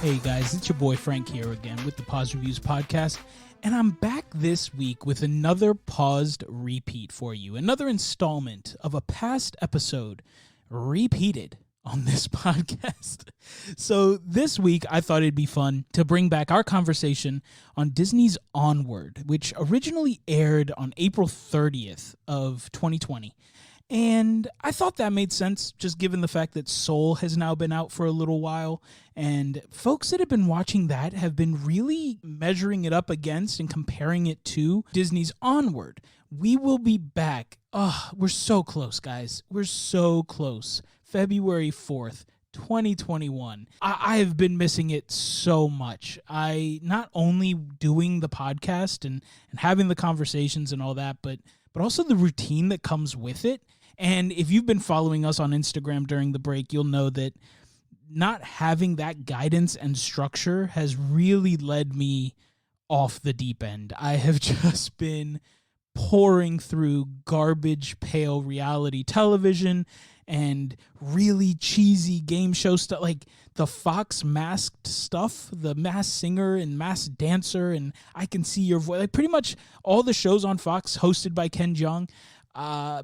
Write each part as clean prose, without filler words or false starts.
Hey guys, it's your boy Frank here again with the Pause Reviews podcast, and I'm back this week with another paused repeat for you, another installment of a past episode repeated on this podcast. So this week I thought it'd be fun to bring back our conversation on Disney's Onward, which originally aired on April 30th of 2020. And I thought that made sense, just given the fact that Soul has now been out for a little while, and folks that have been watching that have been really measuring it up against and comparing it to Disney's Onward. We will be back. Oh, we're so close, guys. We're so close. February 4th, 2021. I have been missing it so much. I not only doing the podcast and having the conversations and all that, but also the routine that comes with it. And if you've been following us on Instagram during the break, you'll know that not having that guidance and structure has really led me off the deep end. I have just been pouring through garbage pail reality television and really cheesy game show stuff, like the Fox masked stuff, the Masked Singer and Masked Dancer, and I Can See Your Voice. Like pretty much all the shows on Fox hosted by Ken Jeong.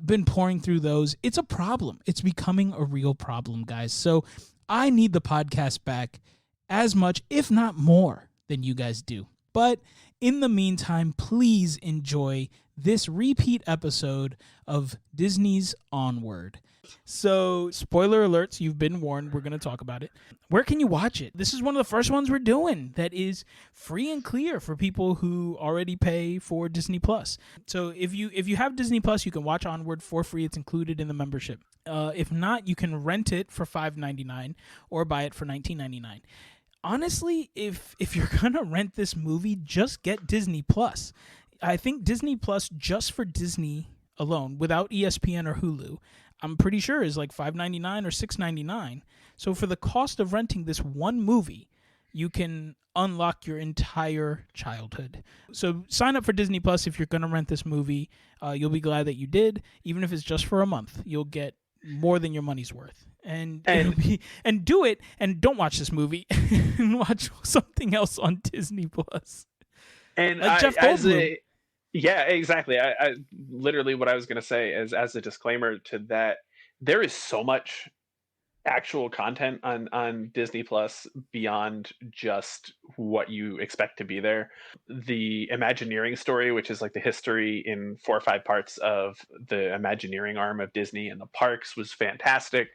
Been pouring through those. It's a problem. It's becoming a real problem, guys. So I need the podcast back as much, if not more, than you guys do. But in the meantime, please enjoy this repeat episode of Disney's Onward. So, spoiler alerts, you've been warned, we're going to talk about it. Where can you watch it? This is one of the first ones we're doing that is free and clear for people who already pay for Disney Plus. So, if you have Disney Plus, you can watch Onward for free. It's included in the membership. If not, you can rent it for $5.99 or buy it for $19.99. Honestly, if you're going to rent this movie, just get Disney Plus. I think Disney Plus just for Disney alone, without ESPN or Hulu, I'm pretty sure is like $5.99 or $6.99. So for the cost of renting this one movie, you can unlock your entire childhood. So sign up for Disney Plus if you're going to rent this movie. You'll be glad that you did. Even if it's just for a month, you'll get more than your money's worth. And do it, and don't watch this movie and watch something else on Disney Plus. And like Jeff Goldblum. Yeah, exactly. I literally what I was going to say is, as a disclaimer to that, there is so much actual content on Disney Plus beyond just what you expect to be there. The Imagineering story, which is like the history in 4 or 5 parts of the Imagineering arm of Disney and the parks, was fantastic.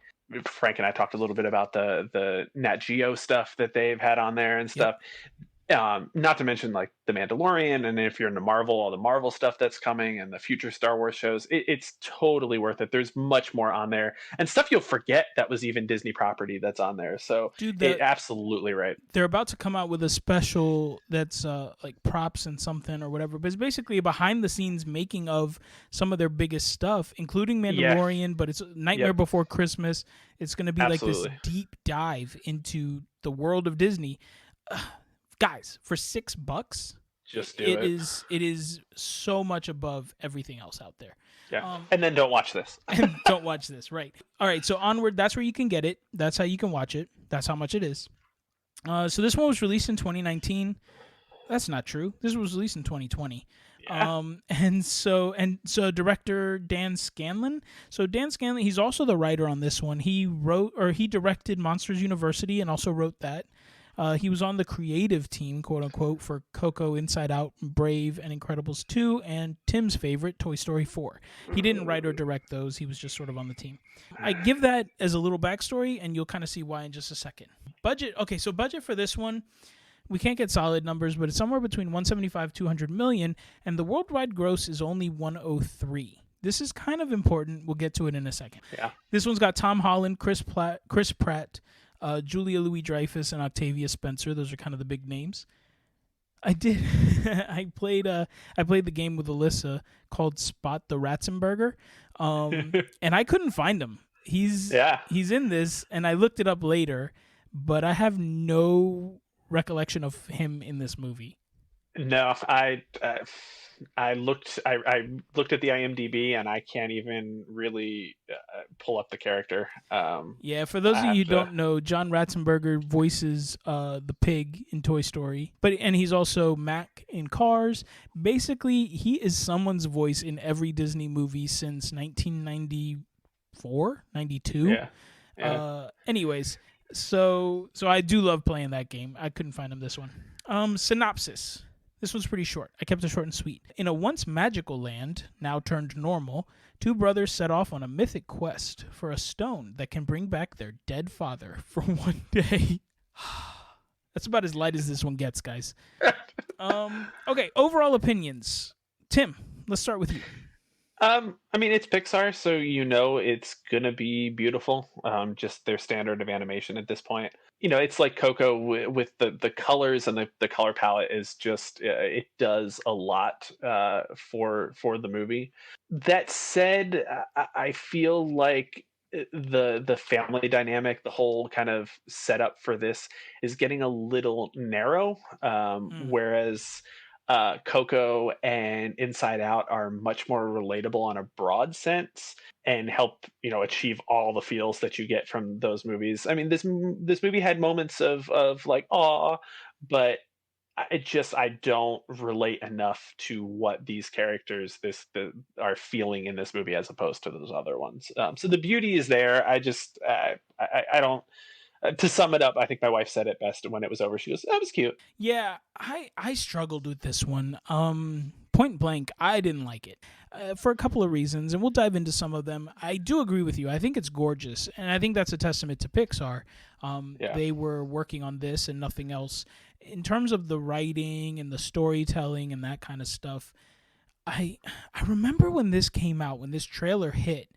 Frank and I talked a little bit about the Nat Geo stuff that they've had on there and stuff. Yep. Not to mention like The Mandalorian, and if you're into Marvel, all the Marvel stuff that's coming and the future Star Wars shows, it's totally worth it. There's much more on there and stuff you'll forget that was even Disney property that's on there. So dude, absolutely right. They're about to come out with a special that's like props and something or whatever, but it's basically a behind the scenes making of some of their biggest stuff, including Mandalorian, but it's Nightmare Before Christmas. It's going to be like this deep dive into the world of Disney. Guys, for $6, just do it. It is so much above everything else out there. Yeah, and then don't watch this. And don't watch this, right? All right, so Onward, that's where you can get it. That's how you can watch it. That's how much it is. So this one was released in 2019. That's not true. This was released in 2020. Yeah. And so director Dan Scanlon. So Dan Scanlon, he's also the writer on this one. He directed Monsters University and also wrote that. He was on the creative team, quote unquote, for Coco, Inside Out, Brave, and Incredibles 2, and Tim's favorite, Toy Story 4. He didn't write or direct those. He was just sort of on the team. I give that as a little backstory, and you'll kind of see why in just a second. Budget. Okay, so budget for this one, we can't get solid numbers, but it's somewhere between 175 200 million, and the worldwide gross is only 103. This is kind of important. We'll get to it in a second. Yeah. This one's got Tom Holland, Chris Pratt, Julia Louis-Dreyfus, and Octavia Spencer. Those are kind of the big names. I played the game with Alyssa called Spot the Ratzenberger, and I couldn't find him. He's in this, and I looked it up later, but I have no recollection of him in this movie. No, I looked I looked at the IMDb and I can't even really pull up the character. Yeah, for those I of you have who to. don't know, John Ratzenberger voices the pig in Toy Story, and he's also Mac in Cars. Basically, he is someone's voice in every Disney movie since 1994, 92. Yeah, yeah. Anyways, so I do love playing that game. I couldn't find him this one. Synopsis. This one's pretty short. I kept it short and sweet. In a once magical land, now turned normal, two brothers set off on a mythic quest for a stone that can bring back their dead father for one day. That's about as light as this one gets, guys. Okay, overall opinions. Tim, let's start with you. I mean, it's Pixar, so you know it's gonna be beautiful. Just their standard of animation at this point. You know, it's like Coco with the colors and the color palette is just it does a lot for the movie. That said, I feel like the family dynamic, the whole kind of setup for this is getting a little narrow. Mm. Whereas Coco and Inside Out are much more relatable on a broad sense and help achieve all the feels that you get from those movies. I mean, this movie had moments of like awe, but I don't relate enough to what these characters are feeling in this movie as opposed to those other ones. So the beauty is there. I don't. To sum it up, I think my wife said it best when it was over. She goes, "That was cute." Yeah, I struggled with this one. Point blank, I didn't like it for a couple of reasons, and we'll dive into some of them. I do agree with you. I think it's gorgeous, and I think that's a testament to Pixar. Yeah, They were working on this and nothing else. In terms of the writing and the storytelling and that kind of stuff, I I remember when this came out, when this trailer hit,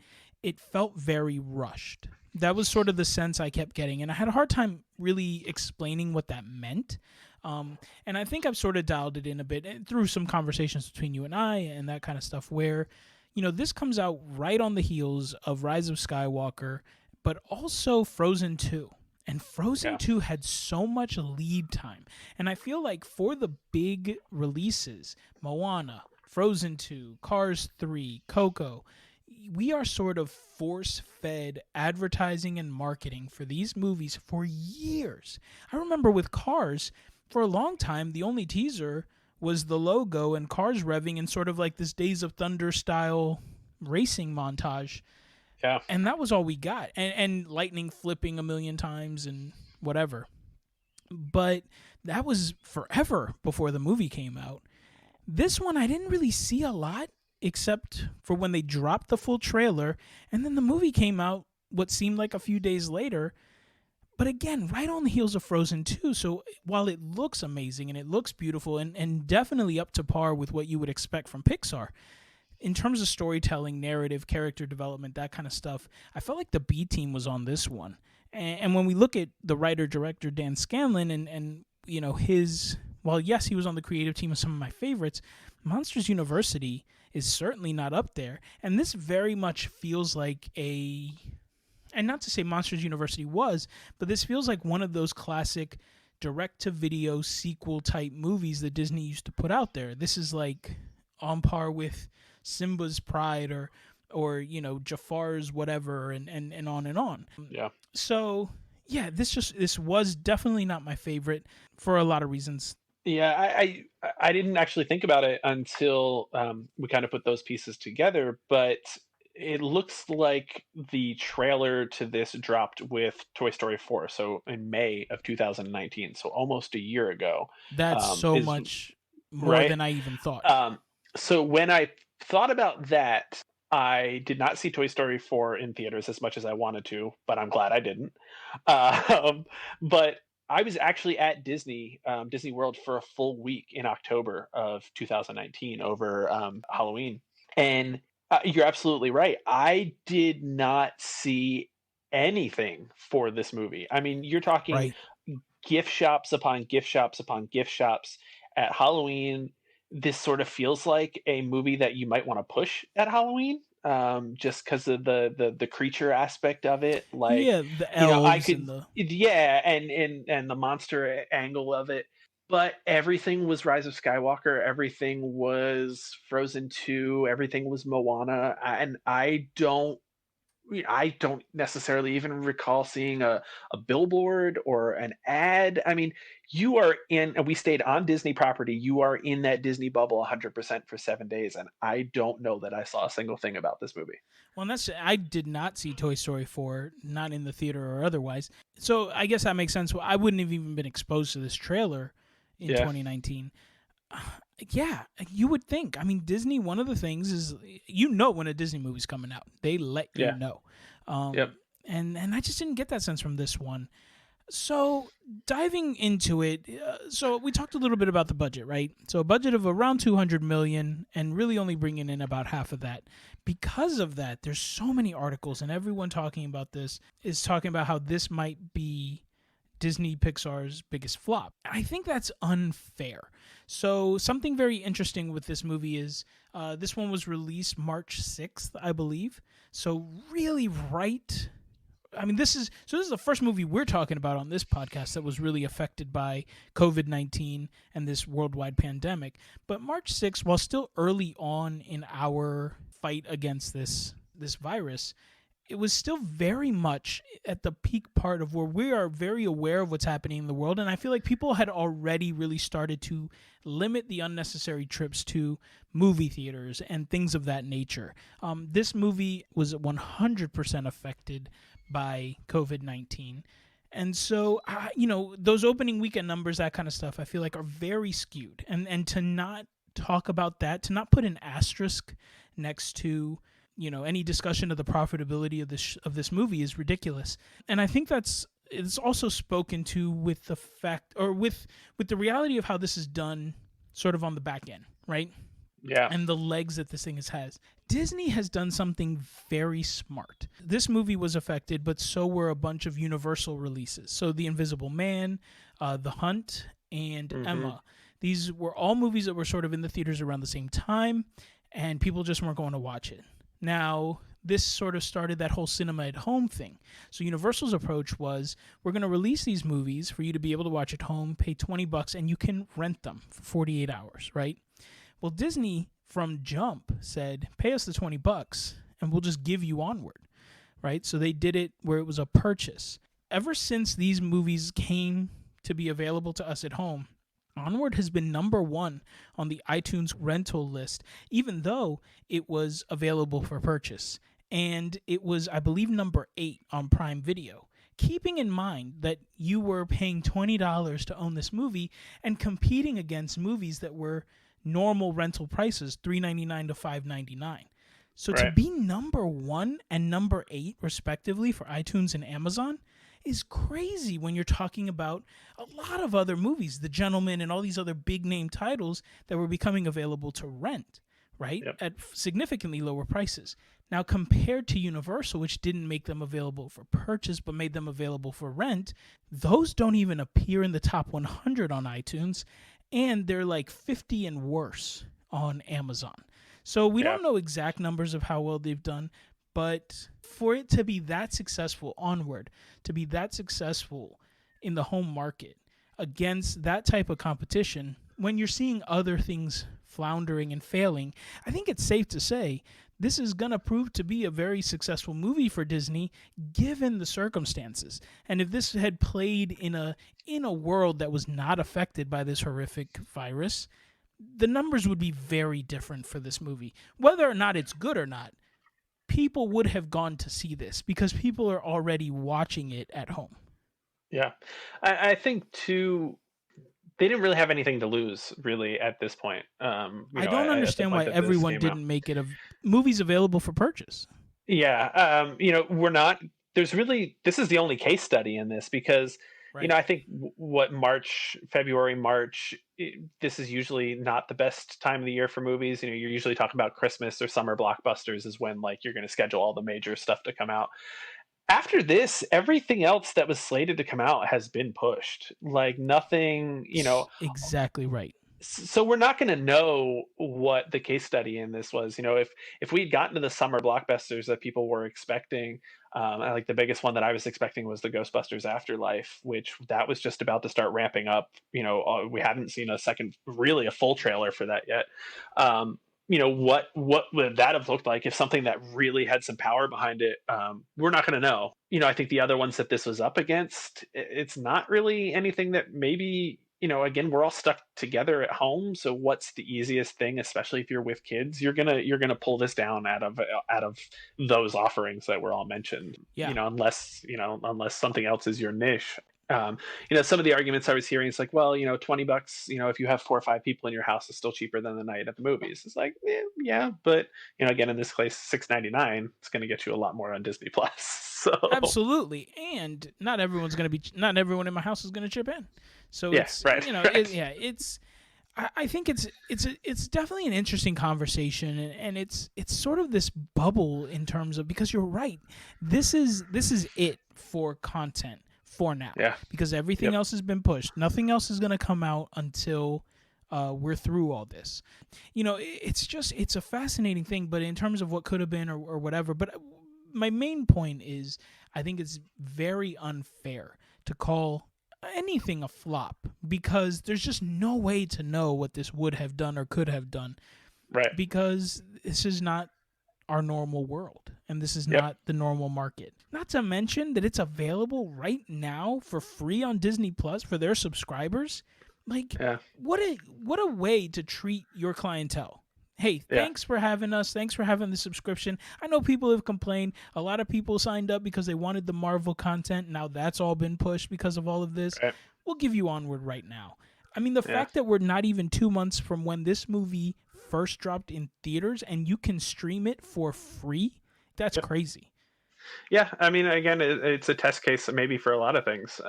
it felt very rushed. That was sort of the sense I kept getting, and I had a hard time really explaining what that meant. And I think I've sort of dialed it in a bit through some conversations between you and I and that kind of stuff, where this comes out right on the heels of Rise of Skywalker, but also Frozen 2. And Frozen yeah. 2 had so much lead time. And I feel like for the big releases, Moana, Frozen 2, Cars 3, Coco, we are sort of force fed advertising and marketing for these movies for years. I remember with Cars, for a long time, the only teaser was the logo and cars revving in sort of like this Days of Thunder style racing montage. Yeah. And that was all we got. And lightning flipping a million times and whatever. But that was forever before the movie came out. This one I didn't really see a lot except for when they dropped the full trailer and then the movie came out what seemed like a few days later. But again, right on the heels of Frozen 2. So while it looks amazing and it looks beautiful and definitely up to par with what you would expect from Pixar, in terms of storytelling, narrative, character development, that kind of stuff, I felt like the B team was on this one. And when we look at the writer director Dan Scanlon and his, well, yes, he was on the creative team of some of my favorites. Monsters University is certainly not up there, and this very much feels like and not to say Monsters University was, but this feels like one of those classic direct-to-video sequel type movies that Disney used to put out there. This is like on par with Simba's Pride or Jafar's whatever and on and on. Yeah. So yeah, this was definitely not my favorite for a lot of reasons. Yeah, I didn't actually think about it until we kind of put those pieces together, but it looks like the trailer to this dropped with Toy Story 4, so in May of 2019, so almost a year ago. That's so Is much more right. than I even thought. So when I thought about that, I did not see Toy Story 4 in theaters as much as I wanted to, but I'm glad I didn't. But I was actually at Disney World for a full week in October of 2019 over Halloween. And you're absolutely right. I did not see anything for this movie. I mean, you're talking Right. gift shops upon gift shops upon gift shops at Halloween. This sort of feels like a movie that you might want to push at Halloween, just because of the creature aspect of it. Like, Yeah, the I elves could, and the yeah, and the monster angle of it. but everything was Rise of Skywalker, everything was Frozen 2, everything was Moana, and I don't necessarily even recall seeing a billboard or an ad. I mean, you are in, and we stayed on Disney property. You are in that Disney bubble 100% for 7 days. And I don't know that I saw a single thing about this movie. Well, and that's I did not see Toy Story 4, not in the theater or otherwise. So I guess that makes sense. Well, I wouldn't have even been exposed to this trailer in Yeah. 2019. Yeah, you would think. I mean, Disney, one of the things is, you know, when a Disney movie's coming out, they let you Yeah. know. Yep. And I just didn't get that sense from this one. So diving into it, so we talked a little bit about the budget, right? So a budget of around 200 million, and really only bringing in about half of that. Because of that, there's so many articles, and everyone talking about this is talking about how this might be Disney Pixar's biggest flop. I think that's unfair. So something very interesting with this movie is this one was released March 6th, I believe. So really right. I mean, this is the first movie we're talking about on this podcast that was really affected by COVID-19 and this worldwide pandemic. But March 6th, while still early on in our fight against this virus, it was still very much at the peak part of where we are very aware of what's happening in the world. And I feel like people had already really started to limit the unnecessary trips to movie theaters and things of that nature. This movie was 100% affected by COVID-19. And so, those opening weekend numbers, that kind of stuff, I feel like are very skewed. And to not talk about that, to not put an asterisk next to any discussion of the profitability of this movie is ridiculous. And I think it's also spoken to with the fact, or with the reality of how this is done sort of on the back end, right? Yeah. And the legs that this thing has. Disney has done something very smart. This movie was affected, but so were a bunch of Universal releases. So The Invisible Man, The Hunt, and Emma. These were all movies that were sort of in the theaters around the same time, and people just weren't going to watch it. Now, this sort of started that whole cinema at home thing. So Universal's approach was, we're going to release these movies for you to be able to watch at home, pay $20, and you can rent them for 48 hours, right? Well, Disney from jump said, pay us the $20 and we'll just give you Onward, right? So they did it where it was a purchase. Ever since these movies came to be available to us at home, Onward has been number one on the iTunes rental list, even though it was available for purchase. And it was, I believe, number 8 on Prime Video. Keeping in mind that you were paying $20 to own this movie and competing against movies that were normal rental prices, $3.99 to $5.99. So to be number 1 and number 8, respectively, for iTunes and Amazon is crazy when you're talking about a lot of other movies, The Gentleman and all these other big name titles that were becoming available to rent, right? Yep. At significantly lower prices. Now, compared to Universal, which didn't make them available for purchase but made them available for rent, those don't even appear in the top 100 on iTunes, and they're like 50 and worse on Amazon. So we don't know exact numbers of how well they've done, but for it to be that successful, Onward, to be that successful in the home market against that type of competition, when you're seeing other things floundering and failing, I think it's safe to say this is going to prove to be a very successful movie for Disney, given the circumstances. And if this had played in a world that was not affected by this horrific virus, the numbers would be very different for this movie. Whether or not it's good or not, people would have gone to see this because people are already watching it at home. Yeah. I think too, they didn't really have anything to lose really at this point. I don't understand why everyone didn't make it movies available for purchase. Yeah. We're not, this is the only case study in this because, Right. I think February, March, this is usually not the best time of the year for movies. You're usually talking about Christmas or summer blockbusters is when like you're going to schedule all the major stuff to come out. After this, everything else that was slated to come out has been pushed. Like nothing, Exactly right. So we're not going to know what the case study in this was. If we'd gotten to the summer blockbusters that people were expecting, like the biggest one that I was expecting was the Ghostbusters Afterlife, which that was just about to start ramping up. We hadn't seen really a full trailer for that yet. What would that have looked like if something that really had some power behind it? We're not going to know. I think the other ones that this was up against, it's not really anything that maybe, again, we're all stuck together at home. So what's the easiest thing, especially if you're with kids? You're gonna pull this down out of those offerings that were all mentioned. Yeah. Unless something else is your niche. Some of the arguments I was hearing is like, well, $20, if you have 4 or 5 people in your house, is still cheaper than the night at the movies. It's like, yeah, but again, in this case, $6.99, it's going to get you a lot more on Disney Plus. So Absolutely, and not everyone in my house is going to chip in. So yeah, it's right, right. it's. I think it's definitely an interesting conversation, and it's sort of this bubble in terms of, because you're right, this is it for content for now, Yeah. because everything Yep. else has been pushed. Nothing else is going to come out until we're through all this. It's a fascinating thing, but in terms of what could have been or whatever. But my main point is, I think it's very unfair to call anything a flop, because there's just no way to know what this would have done or could have done, Right. because this is not our normal world, and this is Yep. not the normal market. Not to mention that it's available right now for free on Disney Plus for their subscribers. Like, Yeah. what a way to treat your clientele. Hey, Yeah. thanks for having us. Thanks for having the subscription. I know people have complained. A lot of people signed up because they wanted the Marvel content. Now that's all been pushed because of all of this. Right. We'll give you Onward right now. I mean, the Yeah. fact that we're not even 2 months from when this movie first dropped in theaters and you can stream it for free, that's Yep. crazy. Yeah. I mean, again, it's a test case maybe for a lot of things.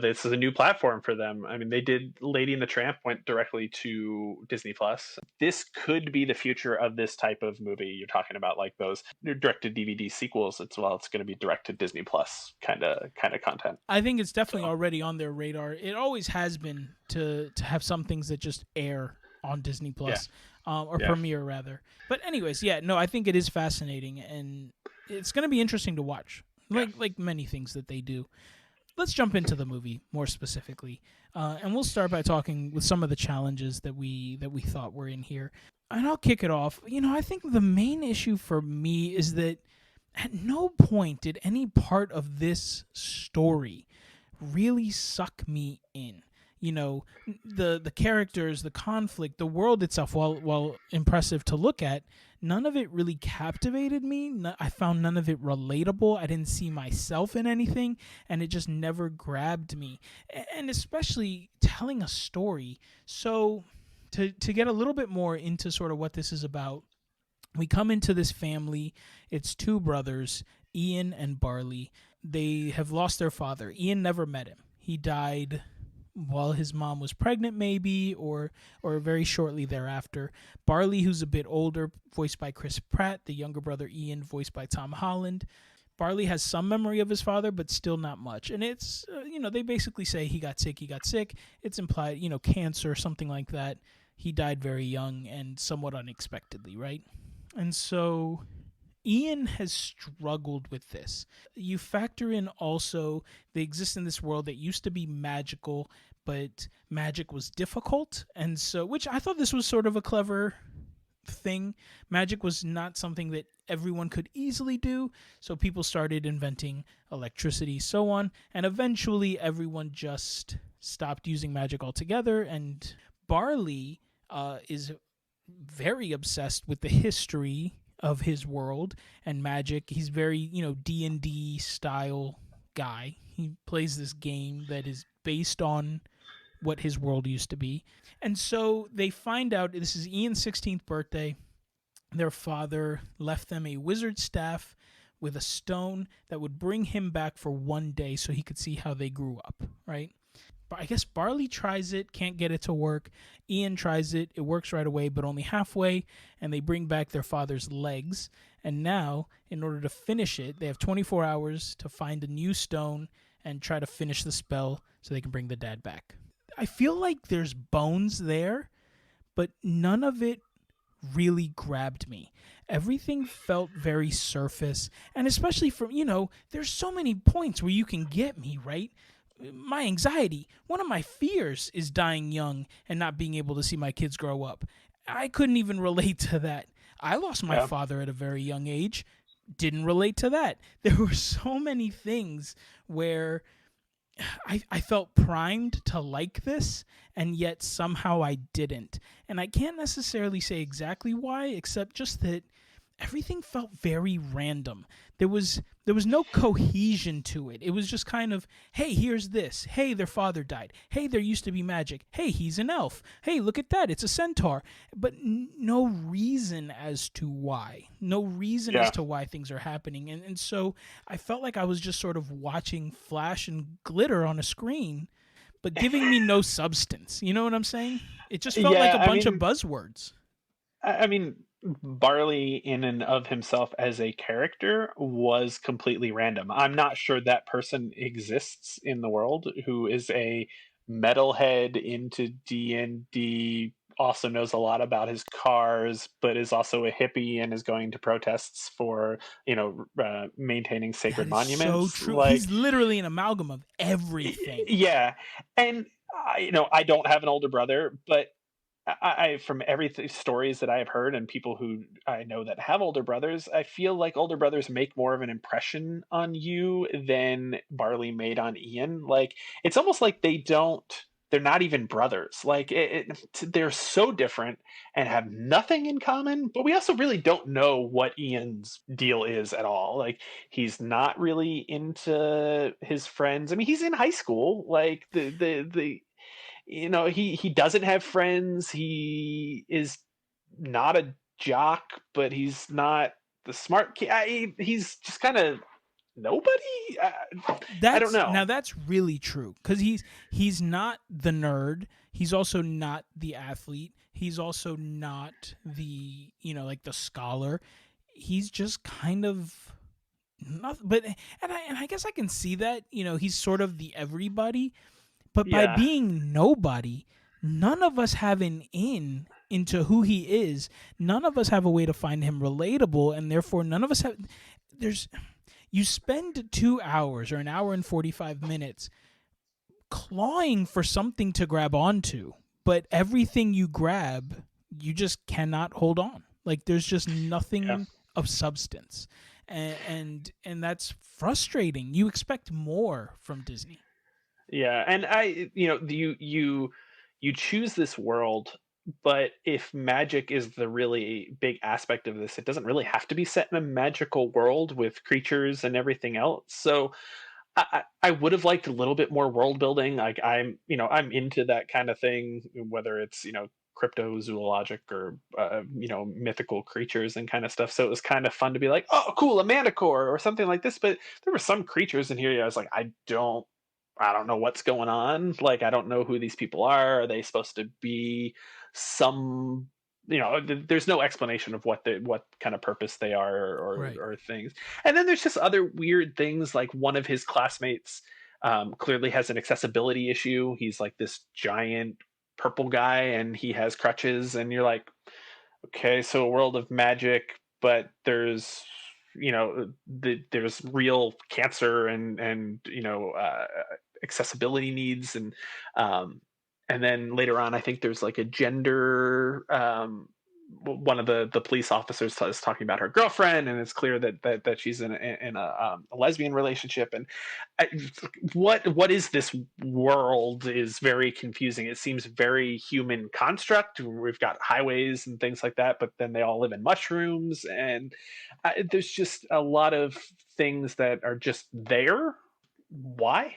This is a new platform for them. I mean, they did Lady and the Tramp went directly to Disney Plus. This could be the future of this type of movie. You're talking about like those direct to DVD sequels as well. It's going to be direct to Disney Plus kind of content. I think it's definitely So already on their radar. It always has been to have some things that just air on Disney Plus, or Yeah. premiere rather. But anyways, yeah, no, I think it is fascinating, and it's going to be interesting to watch. Like many things that they do. Let's jump into the movie more specifically, and we'll start by talking with some of the challenges that we thought were in here. And I'll kick it off. I think the main issue for me is that at no point did any part of this story really suck me in. The characters, the conflict, the world itself, while impressive to look at, none of it really captivated me. I found none of it relatable. I didn't see myself in anything, and it just never grabbed me. And especially telling a story. So to get a little bit more into sort of what this is about, we come into this family. It's two brothers, Ian and Barley. They have lost their father. Ian never met him. He died while his mom was pregnant, maybe, or very shortly thereafter. Barley, who's a bit older, voiced by Chris Pratt. The younger brother, Ian, voiced by Tom Holland. Barley has some memory of his father, but still not much. And it's, they basically say he got sick. It's implied, cancer, something like that. He died very young and somewhat unexpectedly, right? And so Ian has struggled with this. You factor in also they exist in this world that used to be magical, but magic was difficult. And so, which I thought this was sort of a clever thing. Magic was not something that everyone could easily do. So people started inventing electricity, so on. And eventually everyone just stopped using magic altogether. And Barley is very obsessed with the history of his world and magic. He's very, D&D style guy. He plays this game that is based on what his world used to be. And so they find out this is Ian's 16th birthday. Their father left them a wizard staff with a stone that would bring him back for one day so he could see how they grew up, right? But I guess Barley tries it, can't get it to work. Ian tries it, it works right away, but only halfway, and they bring back their father's legs. And now, in order to finish it, they have 24 hours to find a new stone and try to finish the spell so they can bring the dad back. I feel like there's bones there, but none of it really grabbed me. Everything felt very surface, and especially from, there's so many points where you can get me, right? My anxiety, one of my fears is dying young and not being able to see my kids grow up. I couldn't even relate to that. I lost my Yeah. father at a very young age. Didn't relate to that. There were so many things where I felt primed to like this, and yet somehow I didn't. And I can't necessarily say exactly why, except just that everything felt very random. There was no cohesion to it. It was just kind of, hey, here's this. Hey, their father died. Hey, there used to be magic. Hey, he's an elf. Hey, look at that. It's a centaur. But no reason as to why. No reason as to why things are happening. And so I felt like I was just sort of watching flash and glitter on a screen, but giving me no substance. You know what I'm saying? It just felt like a bunch of buzzwords. I mean, Barley in and of himself as a character was completely random. I'm not sure that person exists in the world who is a metalhead into D&D, also knows a lot about his cars, but is also a hippie and is going to protests for, maintaining That sacred is so monuments. true. He's literally an amalgam of everything. Yeah. And I don't have an older brother, but I from everything stories that I have heard and people who I know that have older brothers, I feel like older brothers make more of an impression on you than Barley made on Ian. Like it's almost like they're not even brothers. Like they're so different and have nothing in common. But we also really don't know what Ian's deal is at all. Like he's not really into his friends. I mean, he's in high school. Like the he doesn't have friends. He is not a jock, but he's not the smart kid. He's just kind of nobody. I don't know. Now that's really true, because he's not the nerd. He's also not the athlete. He's also not the like the scholar. He's just kind of nothing. But I guess I can see that. He's sort of the everybody. But by being nobody, none of us have an into who he is. None of us have a way to find him relatable, and therefore none of us have. You spend 2 hours or an hour and 45 minutes clawing for something to grab onto, but everything you grab, you just cannot hold on. Like there's just nothing of substance, and that's frustrating. You expect more from Disney. Yeah, and you choose this world, but if magic is the really big aspect of this, it doesn't really have to be set in a magical world with creatures and everything else. So I would have liked a little bit more world building. Like I'm into that kind of thing, whether it's cryptozoologic or mythical creatures and kind of stuff. So it was kind of fun to be like, oh, cool, a manticore or something like this. But there were some creatures in here. I was like, I don't know what's going on. Like, I don't know who these people are. Are they supposed to be some, there's no explanation of what kind of purpose they are or things. And then there's just other weird things. Like one of his classmates clearly has an accessibility issue. He's like this giant purple guy and he has crutches. And you're like, okay, so a world of magic, but there's there's real cancer and accessibility needs, and then later on I think there's like a gender one of the police officers is talking about her girlfriend, and it's clear that she's in a lesbian relationship. And what is this world is very confusing. It seems very human construct. We've got highways and things like that, but then they all live in mushrooms, and there's just a lot of things that are just there. Why?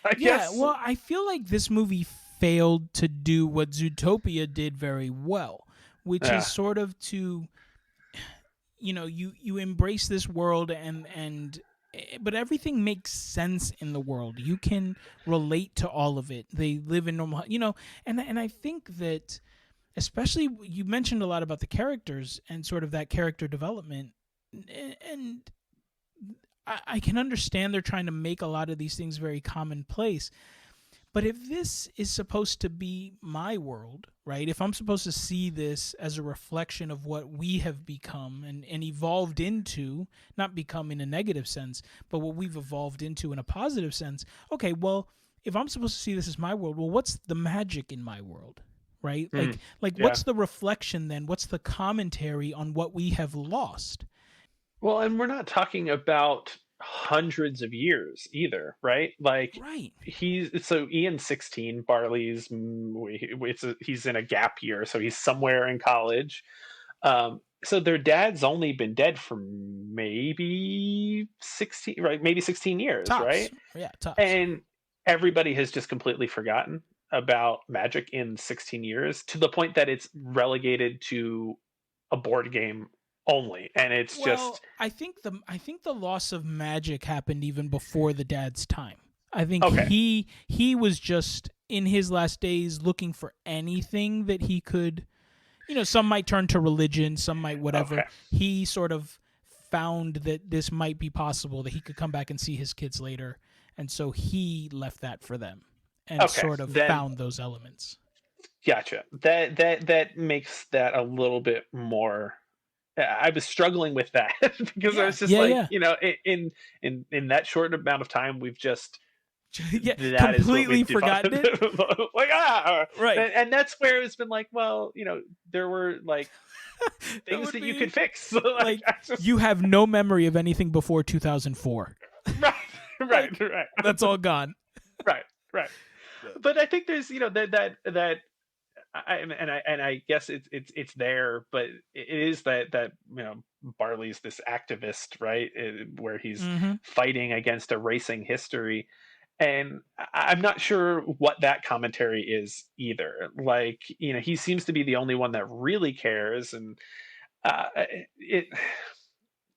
I guess. Well, I feel like this movie failed to do what Zootopia did very well, which is sort of to, you embrace this world and but everything makes sense in the world. You can relate to all of it. They live in normal, and I think that, especially, you mentioned a lot about the characters and sort of that character development, and I can understand they're trying to make a lot of these things very commonplace, But if this is supposed to be my world, right? If I'm supposed to see this as a reflection of what we have become and evolved into, not become in a negative sense, but what we've evolved into in a positive sense, okay, well, if I'm supposed to see this as my world, well, what's the magic in my world? Right? Like Yeah. what's the reflection then? What's the commentary on what we have lost? Well, and we're not talking about hundreds of years either, right? Like Right. Ian's 16, Barley's he's in a gap year, so he's somewhere in college. So their dad's only been dead for maybe 16, right? Maybe 16 years, Tops. right? Yeah, tops. And everybody has just completely forgotten about Magic in 16 years, to the point that it's relegated to a board game only, and it's Well, just I think the loss of magic happened even before the dad's time. I think okay. he was just in his last days looking for anything that he could, some might turn to religion, some might whatever. Okay. He sort of found that this might be possible, that he could come back and see his kids later, and so he left that for them and Okay, sort of then found those elements. gotcha. That makes that a little bit more. I was struggling with that because I Yeah, was just yeah, like, yeah. in that short amount of time, we've just Yeah, that is what completely we've forgotten it. defined. Like Right. and that's where it's been like, well, there were like That things would that you could be fix. So, like, like I just you have no memory of anything before 2004. right, Like right, that's all gone. right, right. But I think there's that I guess it's there, but it is that Barley's this activist, right? Where he's Mm-hmm. fighting against erasing history, and I'm not sure what that commentary is either. Like, he seems to be the only one that really cares, and uh, it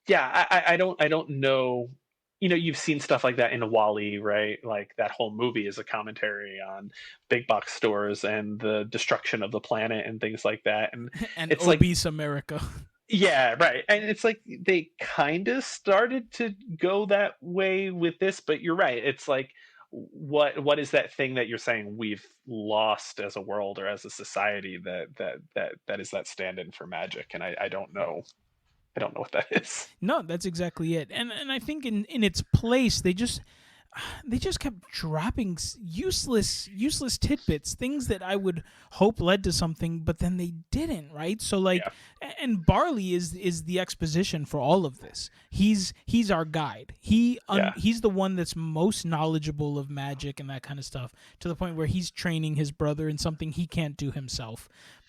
yeah, I don't know. You've seen stuff like that in Wally, right? Like that whole movie is a commentary on big box stores and the destruction of the planet and things like that. And And it's like, obese America. yeah, right. And it's like they kind of started to go that way with this, but you're right. It's like, what is that thing that you're saying we've lost as a world or as a society that is that stand-in for magic? And I don't know. I don't know what that is. No, that's exactly it. And I think in its place they just kept dropping useless tidbits, things that I would hope led to something, but then they didn't, right? So like, Yeah. and Barley is the exposition for all of this. He's our guide. Yeah. He's the one that's most knowledgeable of magic and that kind of stuff, to the point where he's training his brother in something he can't do himself.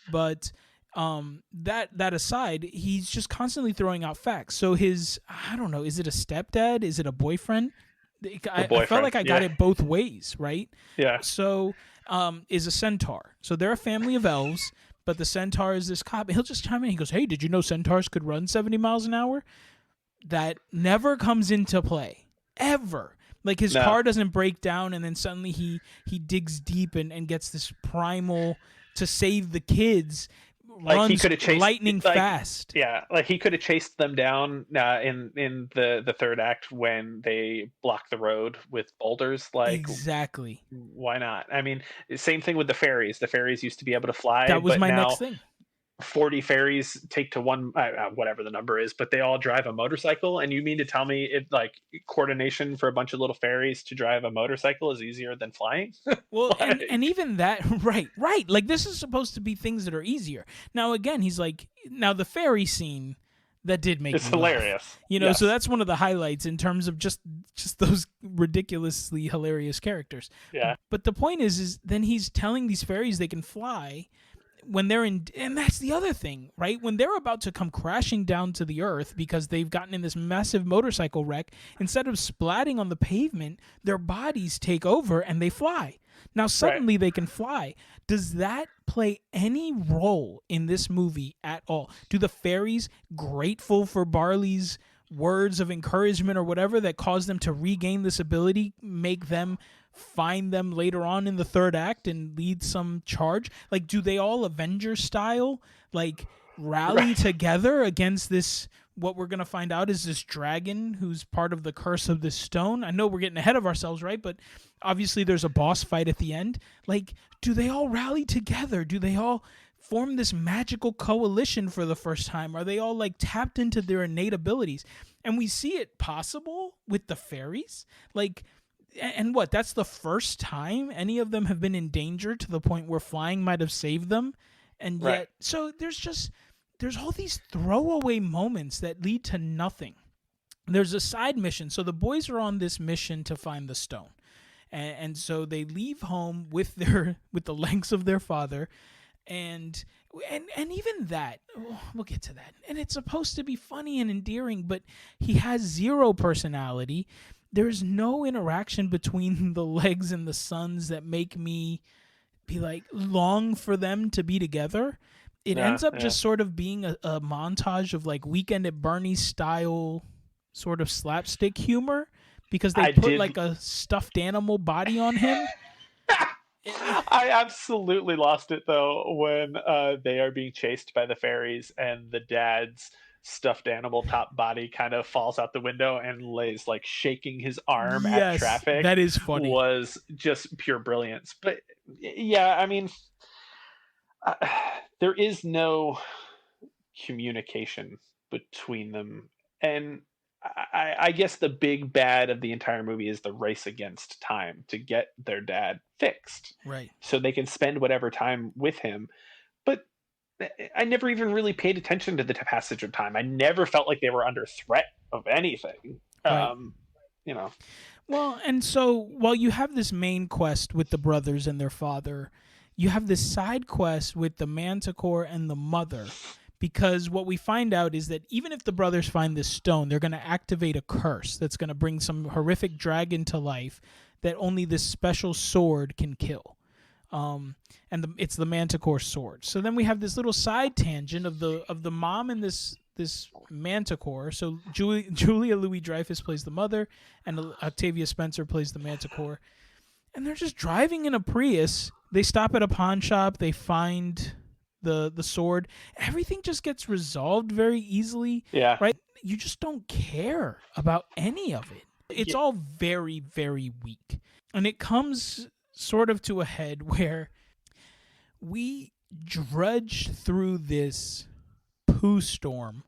But that aside, he's just constantly throwing out facts. So I don't know, is it a stepdad, is it a boyfriend? The I felt like boyfriend. I got Yeah. it both ways, right? Yeah. So is a centaur. So they're a family of elves, but the centaur is this cop. He'll just chime in. He goes, "Hey, did you know centaurs could run 70 miles an hour?" That never comes into play ever. Like his No. car doesn't break down, and then suddenly he digs deep and gets this primal to save the kids. Like he Runs could have chased lightning like fast. yeah, like he could have chased them down in the third act when they block the road with boulders. Like, Exactly. why not? I mean, same thing with the fairies. The fairies used to be able to fly, That was but my next now thing. 40 fairies take to one, whatever the number is, but they all drive a motorcycle. And you mean to tell me it like coordination for a bunch of little fairies to drive a motorcycle is easier than flying? Well, and Like, and even that, right. Like this is supposed to be things that are easier. Now again, he's like, now the fairy scene that did make it's me laugh. hilarious. So Yes. that's one of the highlights in terms of just those ridiculously hilarious characters. Yeah. But the point is then he's telling these fairies they can fly when they're in, and that's the other thing, right? When they're about to come crashing down to the earth because they've gotten in this massive motorcycle wreck, instead of splatting on the pavement, their bodies take over and they fly. Now suddenly they can fly. Does that play any role in this movie at all? Do the fairies, grateful for Barley's words of encouragement or whatever that caused them to regain this ability, make them find them later on in the third act and lead some charge? Like, do they all Avenger style like rally Right. together against this what we're going to find out is this dragon who's part of the curse of this stone. I know we're getting ahead of ourselves, right? But obviously there's a boss fight at the end. Like, do they all rally together? Do they all form this magical coalition for the first time? Are they all like tapped into their innate abilities? And we see it possible with the fairies. Like, and what? That's the first time any of them have been in danger to the point where flying might have saved them. And yet, Right. so there's all these throwaway moments that lead to nothing. There's a side mission. So the boys are on this mission to find the stone. And so they leave home with the legs of their father, and even that, we'll get to that. And it's supposed to be funny and endearing, but he has zero personality. There's no interaction between the legs and the sons that make me be like long for them to be together. It ends up just sort of being a montage of like Weekend at Bernie's style sort of slapstick humor, because they put like a stuffed animal body on him. I absolutely lost it though when they are being chased by the fairies and the dad's stuffed animal top body kind of falls out the window and lays like shaking his arm at Yes, traffic. that is funny. Was just pure brilliance. But yeah, I mean, there is no communication between them, and I guess the big bad of the entire movie is the race against time to get their dad fixed, Right. so they can spend whatever time with him. But I never even really paid attention to the passage of time. I never felt like they were under threat of anything. Right. You know. Well, and so while you have this main quest with the brothers and their father, you have this side quest with the manticore and the mother. Because what we find out is that even if the brothers find this stone, they're going to activate a curse that's going to bring some horrific dragon to life that only this special sword can kill. It's the manticore sword. So then we have this little side tangent of the mom and this manticore. So Julia Louis-Dreyfus plays the mother, and Octavia Spencer plays the manticore. And they're just driving in a Prius. They stop at a pawn shop. They find the sword. Everything just gets resolved very easily. Yeah. Right? You just don't care about any of it. It's all very, very weak. And it comes sort of to a head where we drudge through this poo storm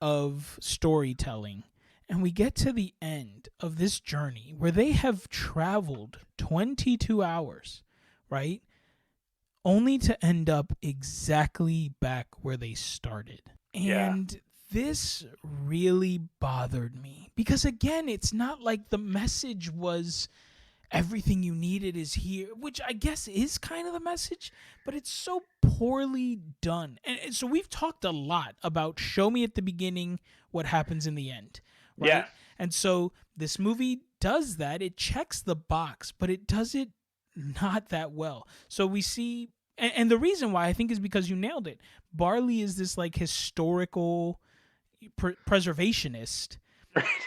of storytelling, and we get to the end of this journey where they have traveled 22 hours, right? Only to end up exactly back where they started. And this really bothered me because, again, it's not like the message was everything you needed is here, which I guess is kind of the message, but it's so poorly done. And so we've talked a lot about show me at the beginning what happens in the end, right? Yeah. And so this movie does that. It checks the box, but it does it not that well. So we see, and the reason why I think is because you nailed it. Barley is this like historical preservationist.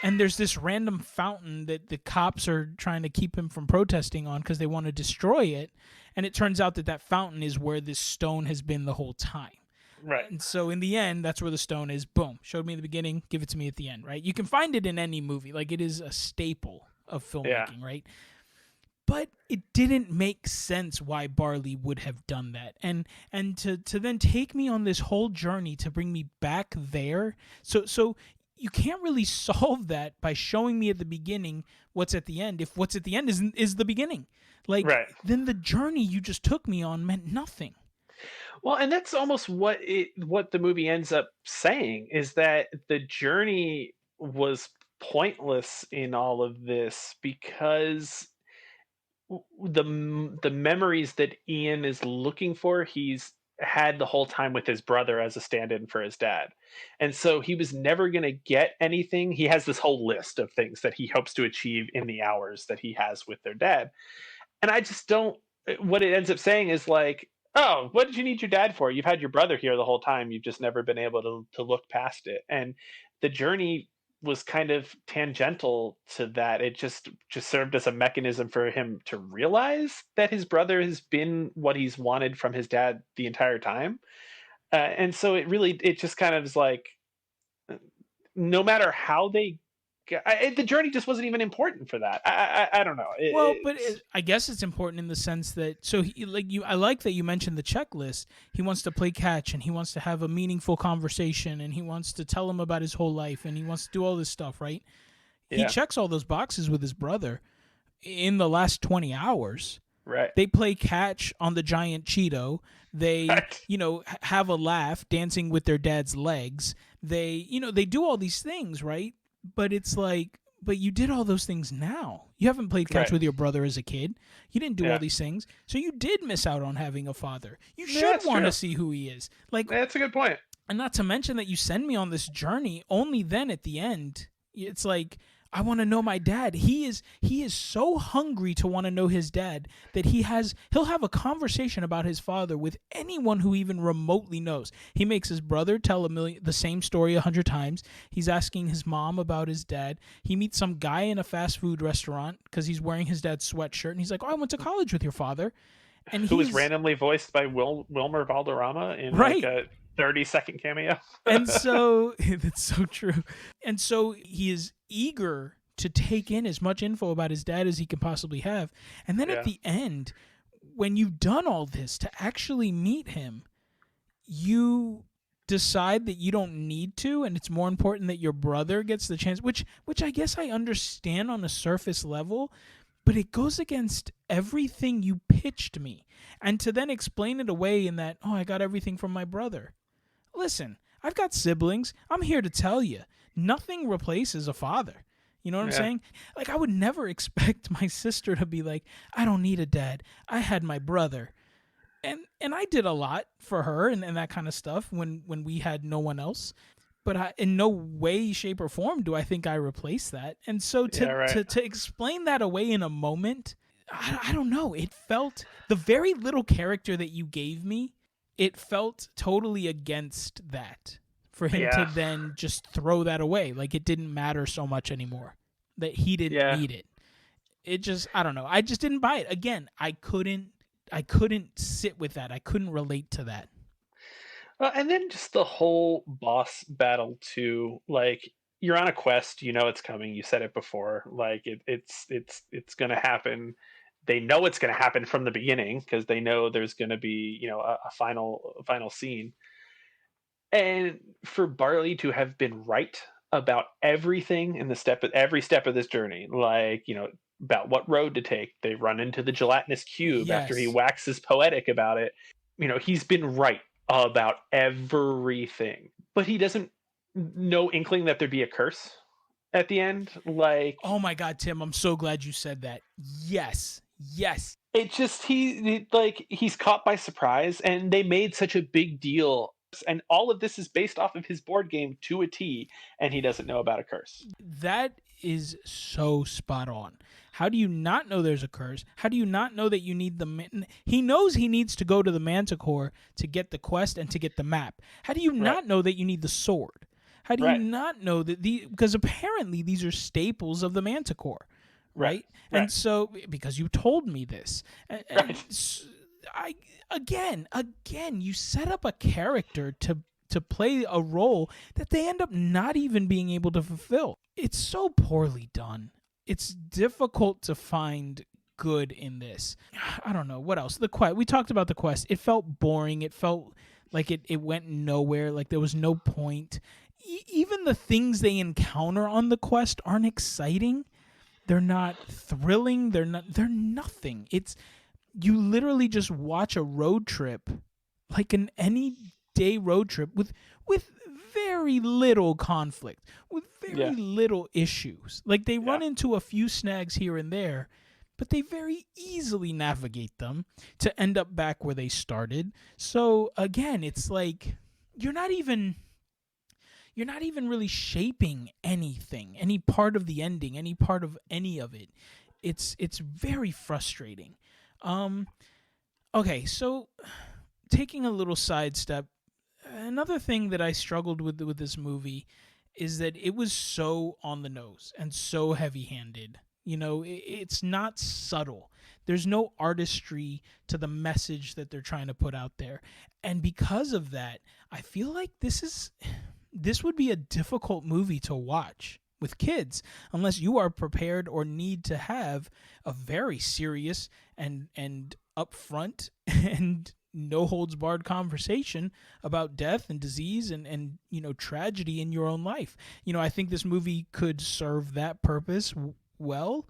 And there's this random fountain that the cops are trying to keep him from protesting on because they want to destroy it. And it turns out that fountain is where this stone has been the whole time. Right. And so in the end, that's where the stone is. Boom. Showed me in the beginning, give it to me at the end, right? You can find it in any movie. Like, it is a staple of filmmaking, right? But it didn't make sense why Barley would have done that. And to then take me on this whole journey to bring me back there. So you can't really solve that by showing me at the beginning what's at the end. If what's at the end is the beginning, like, then the journey you just took me on meant nothing. Well, and that's almost what the movie ends up saying, is that the journey was pointless in all of this because the memories that Ian is looking for, he's had the whole time with his brother as a stand-in for his dad. And so he was never going to get anything. He has this whole list of things that he hopes to achieve in the hours that he has with their dad. And I just don't, what it ends up saying is like, oh, what did you need your dad for? You've had your brother here the whole time. You've just never been able to look past it. And the journey was kind of tangential to that. It just served as a mechanism for him to realize that his brother has been what he's wanted from his dad the entire time. And so it just kind of is like, no matter how they the journey just wasn't even important for that. I don't know. Well, but It's I guess it's important in the sense that like you, I like that you mentioned the checklist. He wants to play catch, and he wants to have a meaningful conversation, and he wants to tell him about his whole life, and he wants to do all this stuff, right? He yeah, checks all those boxes with his brother in the last 20 hours. right, They play catch on the giant Cheeto. They, right, have a laugh dancing with their dad's legs. They do all these things, right? But it's like, but you did all those things now. You haven't played catch right. with your brother as a kid. You didn't do all Yeah, these things. So you did miss out on having a father. You yeah, should that's want to true. see who he is. Like, That's a good point. and not to mention that you send me on this journey only then at the end it's like I want to know my dad. He is so hungry to want to know his dad that he'll have a conversation about his father with anyone who even remotely knows. He makes his brother tell the same story 100 times. He's asking his mom about his dad. He meets some guy in a fast food restaurant because he's wearing his dad's sweatshirt, and he's like, "Oh, I went to college with your father." And Who was he's randomly voiced by Wilmer Valderrama in like right. a 30-second cameo. And so that's so true. And so he is eager to take in as much info about his dad as he can possibly have. And then at Yeah, the end, when you've done all this to actually meet him, you decide that you don't need to, and it's more important that your brother gets the chance, which I guess I understand on a surface level, but it goes against everything you pitched me. And to then explain it away in that, "Oh, I got everything from my brother." Listen, I've got siblings. I'm here to tell you, nothing replaces a father. You know what I'm yeah, saying? Like, I would never expect my sister to be like, "I don't need a dad. I had my brother." And I did a lot for her and that kind of stuff when we had no one else. But in no way, shape, or form do I think I replaced that. And so yeah, to right. to to explain that away in a moment, I don't know. It felt the very little character that you gave me. It felt totally against that for him to Yeah, then just throw that away, like it didn't matter so much anymore, that he didn't yeah. need it. It just, I don't know. I just didn't buy it. Again, I couldn't sit with that. I couldn't relate to that. Well, and then just the whole boss battle too. Like you're on a quest, you know it's coming. You said it before. Like it's gonna happen. They know it's gonna happen from the beginning because they know there's gonna be a final scene. And for Barley to have been right about everything in every step of this journey, like about what road to take. They run into the gelatinous cube after he Yes. waxes poetic about it. He's been right about everything, but he doesn't no inkling that there'd be a curse at the end. Like Oh my God, Tim, I'm so glad you said that. Yes. Yes. it just he's caught by surprise, and they made such a big deal. And all of this is based off of his board game to a T, and he doesn't know about a curse. That is so spot on. How do you not know there's a curse? How do you not know that you need he knows he needs to go to the Manticore to get the quest and to get the map. How do you Right, not know that you need the sword? How do you right, not know that because apparently these are staples of the Manticore, right, right? right, And so because you told me this, and right. I again you set up a character to play a role that they end up not even being able to fulfill. It's so poorly done. It's difficult to find good in this. I don't know what else. The quest. We talked about the quest. It felt boring. It felt like it went nowhere. Like there was no point. Even the things they encounter on the quest aren't exciting. They're not thrilling. They're nothing. It's you literally just watch a road trip, like an any day road trip with very little conflict, with very Yeah, little issues. Like they yeah. run into a few snags here and there, but they very easily navigate them to end up back where they started. So again, it's like you're not even really shaping anything, any part of the ending, any part of any of it. It's very frustrating. Um okay, so taking a little sidestep, another thing that I struggled with this movie is that it was so on the nose and so heavy-handed. It's not subtle. There's no artistry to the message that they're trying to put out there. And because of that, I feel like this would be a difficult movie to watch with kids unless you are prepared or need to have a very serious and upfront and no holds barred conversation about death and disease and tragedy in your own life. I think this movie could serve that purpose well,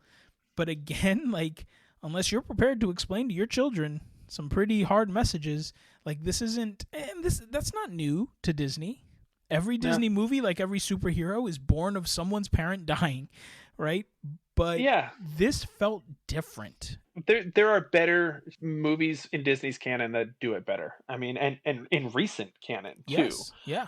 but again, like, unless you're prepared to explain to your children some pretty hard messages, like, this isn't, and that's not new to Disney. Every Disney movie, like every superhero, is born of someone's parent dying, right? But Yeah, this felt different. there are better movies in Disney's canon that do it better. I mean, and in recent canon too. Yes. Yeah.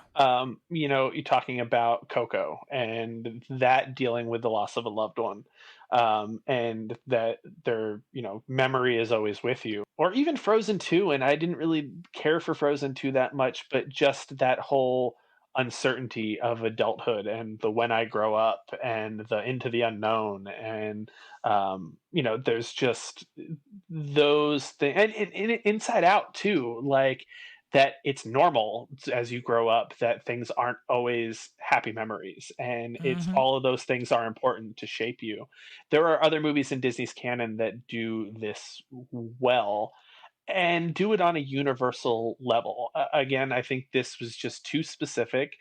You're talking about Coco and that dealing with the loss of a loved one, and that their memory is always with you. Or even Frozen 2, and I didn't really care for Frozen 2 that much, but just that whole uncertainty of adulthood and the when I grow up and the into the unknown, and there's just those things, and Inside Out too, like that it's normal as you grow up that things aren't always happy memories, and it's Mm-hmm. all of those things are important to shape you. There are other movies in Disney's canon that do this well and do it on a universal level. Again, I think this was just too specific.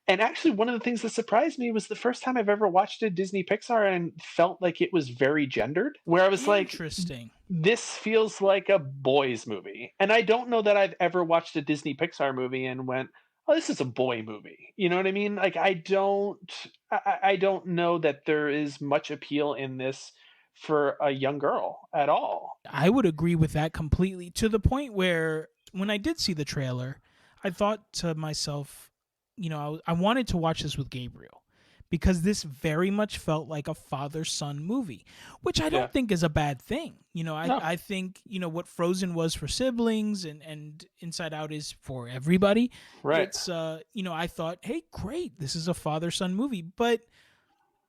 And actually, one of the things that surprised me was the first time I've ever watched a Disney Pixar and felt like it was very gendered, where I was like, Interesting. this feels like a boys' movie. And I don't know that I've ever watched a Disney Pixar movie and went, oh, this is a boy movie. You know what I mean? Like, I don't know that there is much appeal in this for a young girl at all. I would agree with that completely, to the point where when I did see the trailer, I thought to myself, I wanted to watch this with Gabriel because this very much felt like a father-son movie, which I Yeah. don't think is a bad thing. No. I think, what Frozen was for siblings and Inside Out is for everybody. Right. It's, I thought, hey, great, this is a father-son movie, but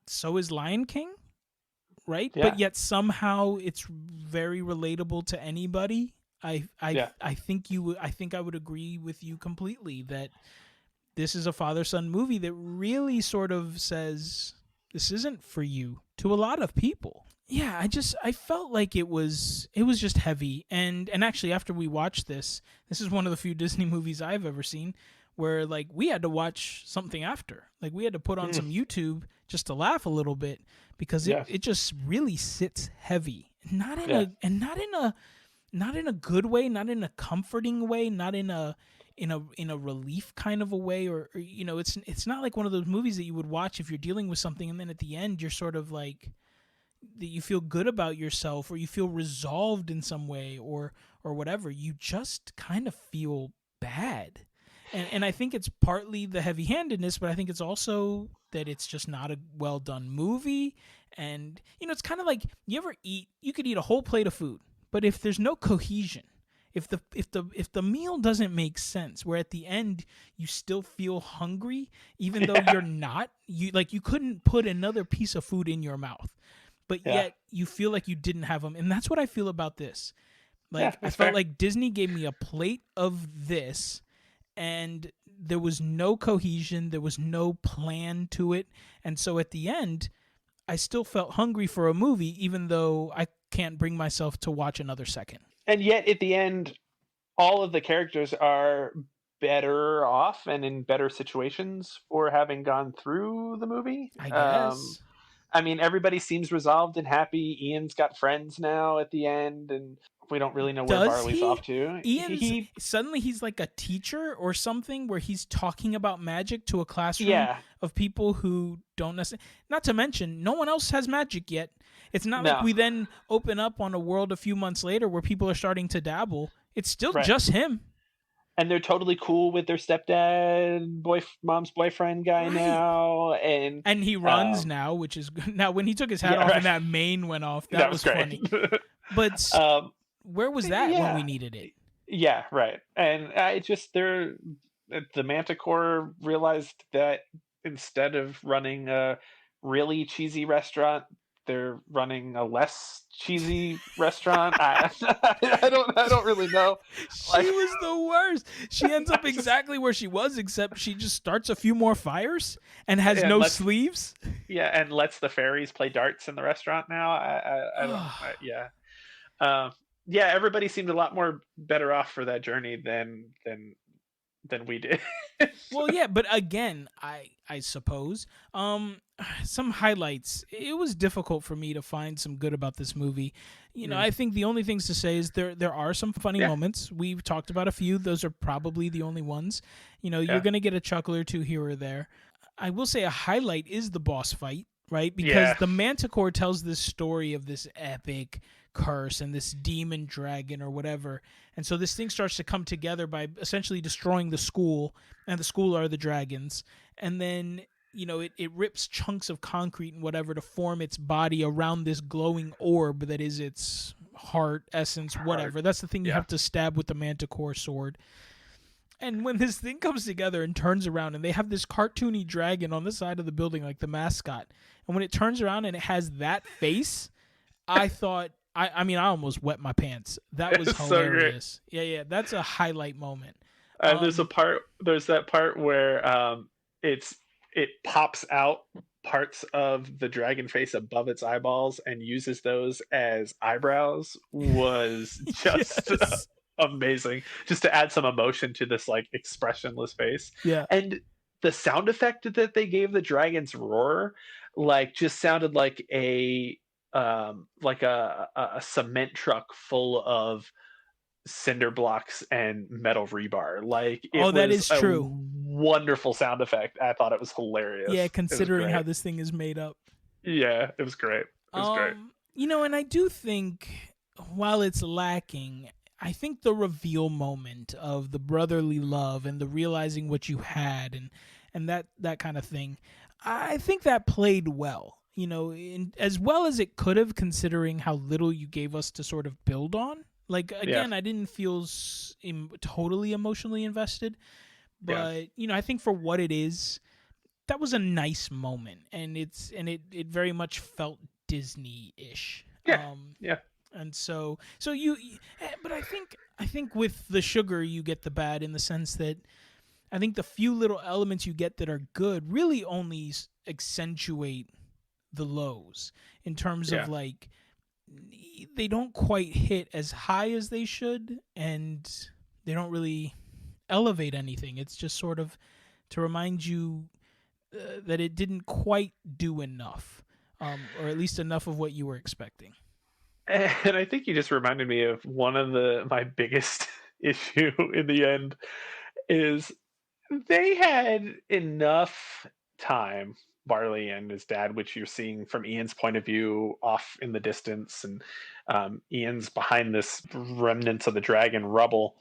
so is Lion King, right? Yeah. But yet somehow it's very relatable to anybody. Yeah. I think I would agree with you completely that this is a father-son movie that really sort of says this isn't for you to a lot of people. Yeah, I felt like it was just heavy, and actually after we watched this is one of the few Disney movies I've ever seen where, like, we had to watch something after. Like, we had to put on some YouTube just to laugh a little bit because Yeah. it just really sits heavy. Not in Yeah. not in a good way, not in a comforting way, not in a relief kind of a way, or it's not like one of those movies that you would watch if you're dealing with something and then at the end you're sort of like that you feel good about yourself or you feel resolved in some way or whatever. You just kind of feel bad. And I think it's partly the heavy-handedness, but I think it's also that it's just not a well done movie. And it's kind of like you could eat a whole plate of food, but if there's no cohesion, if the meal doesn't make sense, where at the end you still feel hungry even though you're not, you couldn't put another piece of food in your mouth, but yet you feel like you didn't have them. And that's what I feel about this. Like, I felt like Disney gave me a plate of this and there was no cohesion, there was no plan to it. And so at the end, I still felt hungry for a movie, even though I can't bring myself to watch another second. And yet at the end, all of the characters are better off and in better situations for having gone through the movie. I guess. I mean, everybody seems resolved and happy. Ian's got friends now at the end, and we don't really know where Does Barley's he? off to. Suddenly he's like a teacher or something where he's talking about magic to a classroom Yeah. of people who don't necessarily. Not to mention, no one else has magic yet. It's not like No. we then open up on a world a few months later where people are starting to dabble. It's still Right. just him. And they're totally cool with their stepdad, mom's boyfriend guy Right. now, and he runs now, which is now when he took his hat Yeah, off right. and that mane went off, that was great. funny. But where was that when we needed it? Yeah, right. And I just the Manticore realized that instead of running a really cheesy restaurant, they're running a less cheesy restaurant. I don't really know. She Like, was the worst. She ends I up just exactly where she was, except she just starts a few more fires and has and no lets sleeves. yeah, and lets the fairies play darts in the restaurant now. I don't yeah. Um, yeah, everybody seemed a lot more better off for that journey than we did. So, Well, yeah, but again, I suppose some highlights. It was difficult for me to find some good about this movie. mm, I think the only things to say is there are some funny yeah, moments. We've talked about a few. Those are probably the only ones. You're yeah, going to get a chuckle or two here or there. I will say a highlight is the boss fight, right? Because yeah. the Manticore tells this story of this epic curse and this demon dragon or whatever. And so this thing starts to come together by essentially destroying the school, and the school are the dragons. And then, it rips chunks of concrete and whatever to form its body around this glowing orb that is its heart, essence, Hard. whatever. That's the thing you Yeah. have to stab with the Manticore sword. And when this thing comes together and turns around, and they have this cartoony dragon on the side of the building, like the mascot, and when it turns around and it has that face, I thought, I mean, I almost wet my pants. That was It's so great. hilarious. Yeah, yeah, that's a highlight moment. And Um, there's that part where it's it pops out parts of the dragon face above its eyeballs and uses those as eyebrows was just yes, amazing, just to add some emotion to this like expressionless face. yeah. And the sound effect that they gave the dragon's roar like just sounded like a cement truck full of cinder blocks and metal rebar. Like Oh, it that was is a true. wonderful sound effect. I thought it was Yeah, hilarious. It was considering how great. this thing is made up. Yeah, it was great. It was great. And I do think while it's lacking, I think the reveal moment of the brotherly love and the realizing what you had and that kind of thing, I think that played well. As well as it could have, considering how little you gave us to sort of build on. Like Yeah, again, I didn't feel totally emotionally invested, yeah, but I think for what it is, that was a nice moment, and it very much felt Disney-ish. yeah, yeah, And so but I think with the sugar you get the bad, in the sense that I think the few little elements you get that are good really only accentuate the lows, in terms of yeah. like they don't quite hit as high as they should, and they don't really elevate anything. It's just sort of to remind you that it didn't quite do enough, or at least enough of what you were expecting. And I think you just reminded me of one of the my biggest issue in the end is they had enough time, Barley and his dad, which you're seeing from Ian's point of view off in the distance, and Ian's behind this remnants of the dragon rubble.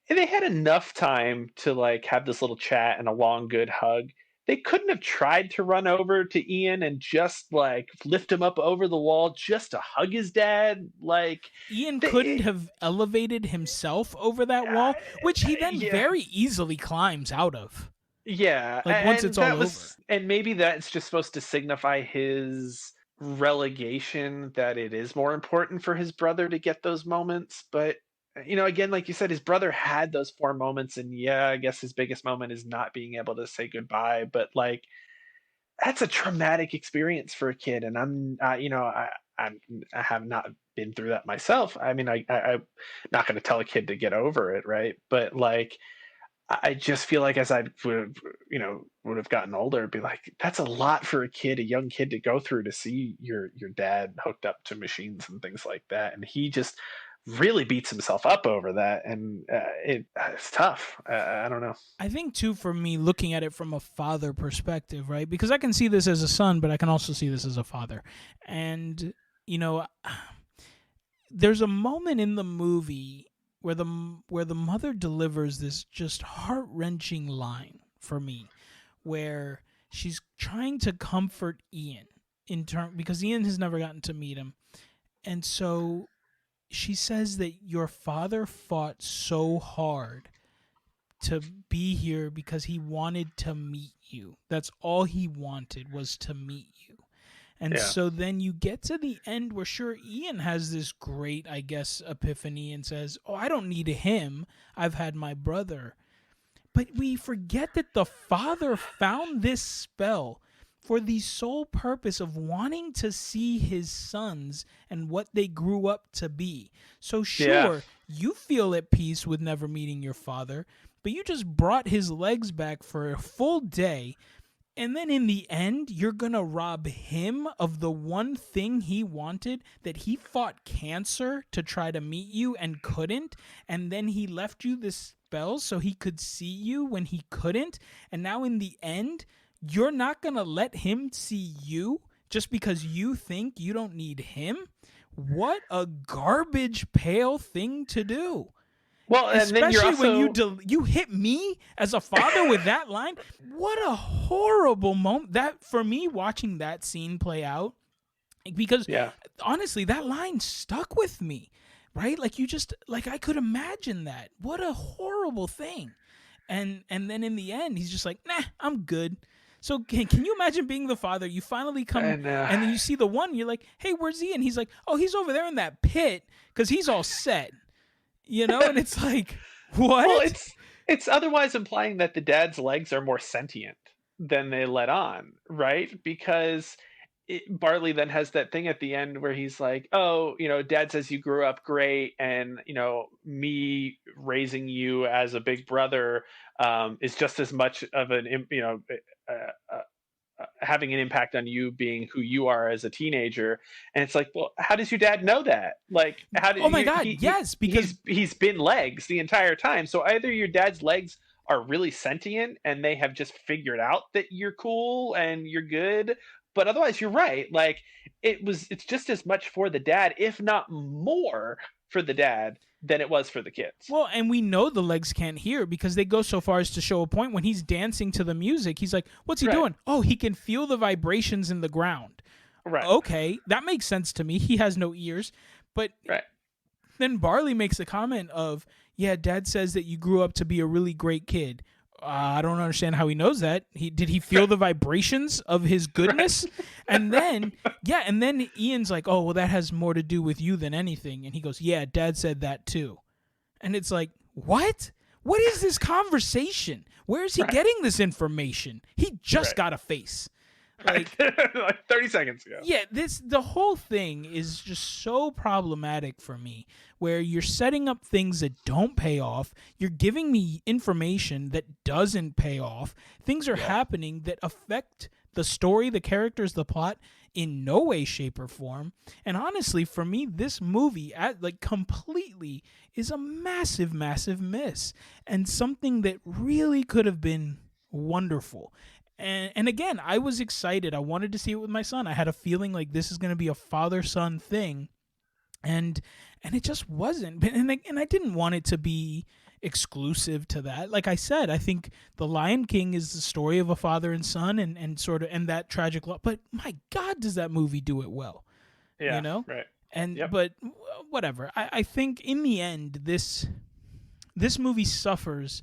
And they had enough time to like have this little chat and a long, good hug. They couldn't have tried to run over to Ian and just like lift him up over the wall just to hug his dad. Like, Ian couldn't they, have elevated himself over that wall, which he then yeah, very easily climbs out of, yeah, like once it's all over. and maybe that's just supposed to signify his relegation, that it is more important for his brother to get those moments. But again, like you said, his brother had those four moments, and yeah, I guess his biggest moment is not being able to say goodbye. But like, that's a traumatic experience for a kid, and I'm I have not been through that myself. I mean, I'm not going to tell a kid to get over it, right? But like, I just feel like as I would have gotten older, it'd be like that's a lot for a kid, a young kid, to go through, to see your dad hooked up to machines and things like that, and he just really beats himself up over that, and it's tough. I don't know. I think too, for me, looking at it from a father perspective, right? Because I can see this as a son, but I can also see this as a father. And you know, there's a moment in the movie where the mother delivers this just heart-wrenching line for me, where she's trying to comfort Ian because Ian has never gotten to meet him. And so she says that your father fought so hard to be here because he wanted to meet you. That's all he wanted, was to meet you. And Yeah. so then you get to the end where sure Ian has this great, I guess, epiphany and says, "Oh, I don't need him. I've had my brother." But we forget that the father found this spell for the sole purpose of wanting to see his sons and what they grew up to be. So, Yeah. sure, you feel at peace with never meeting your father, but you just brought his legs back for a full day. And then in the end, you're going to rob him of the one thing he wanted, that he fought cancer to try to meet you and couldn't. And then he left you this spell so he could see you when he couldn't. And now in the end, you're not going to let him see you just because you think you don't need him? What a garbage pail thing to do. Well, and then you're Especially when also you hit me as a father with that line. What a horrible moment that for me watching that scene play out, because yeah. honestly that line stuck with me, right? Like you just like I could imagine that. What a horrible thing. And then in the end he's just like, "Nah, I'm good." So can you imagine being the father? You finally come And and then you see the one, you're like, "Hey, where's he?" And he's like, "Oh, he's over there in that pit cuz he's all set." And it's like, well, what? it's otherwise implying that the dad's legs are more sentient than they let on, right? Because Barley then has that thing at the end where he's like, "Oh, Dad says you grew up great, and me raising you as a big brother is just as much of having an impact on you being who you are as a teenager." And it's like, well, how does your dad know that? Like, how did Oh my god, yes, because he's been legs the entire time. So either your dad's legs are really sentient and they have just figured out that you're cool and you're good, but otherwise you're right. Like, it's just as much for the dad, if not more for the dad than it was for the kids. well, and we know the legs can't hear because they go so far as to show a point when he's dancing to the music. He's like, "What's he Right. doing?" "Oh, he can feel the vibrations in the ground." Right. Okay, that makes sense to me. He has no ears. But Right. then Barley makes a comment of, "Yeah, Dad says that you grew up to be a really great kid." I don't understand how he knows that. Did he feel Right. the vibrations of his Right. goodness? And then and then Ian's like, "Oh, well, that has more to do with you than anything." And he goes, "Yeah, Dad said that too." And it's like, what? What is this conversation? Where is he Right. getting this information? He just Right. got a face. Right. Like, Like 30 seconds ago. yeah, the whole thing is just so problematic for me, where you're setting up things that don't pay off, you're giving me information that doesn't pay off, things are Yeah. happening that affect the story, the characters, the plot in no way, shape, or form. And honestly, for me, this movie completely is a massive, massive miss, and something that really could have been wonderful. And again, I was excited. I wanted to see it with my son. I had a feeling like this is going to be a father son thing, and it just wasn't. And I didn't want it to be exclusive to that. Like I said, I think The Lion King is the story of a father and son, and sort of and that tragic love. But my God, does that movie do it well? You Yeah. know. Right. And Yep. but whatever. I think in the end, this movie suffers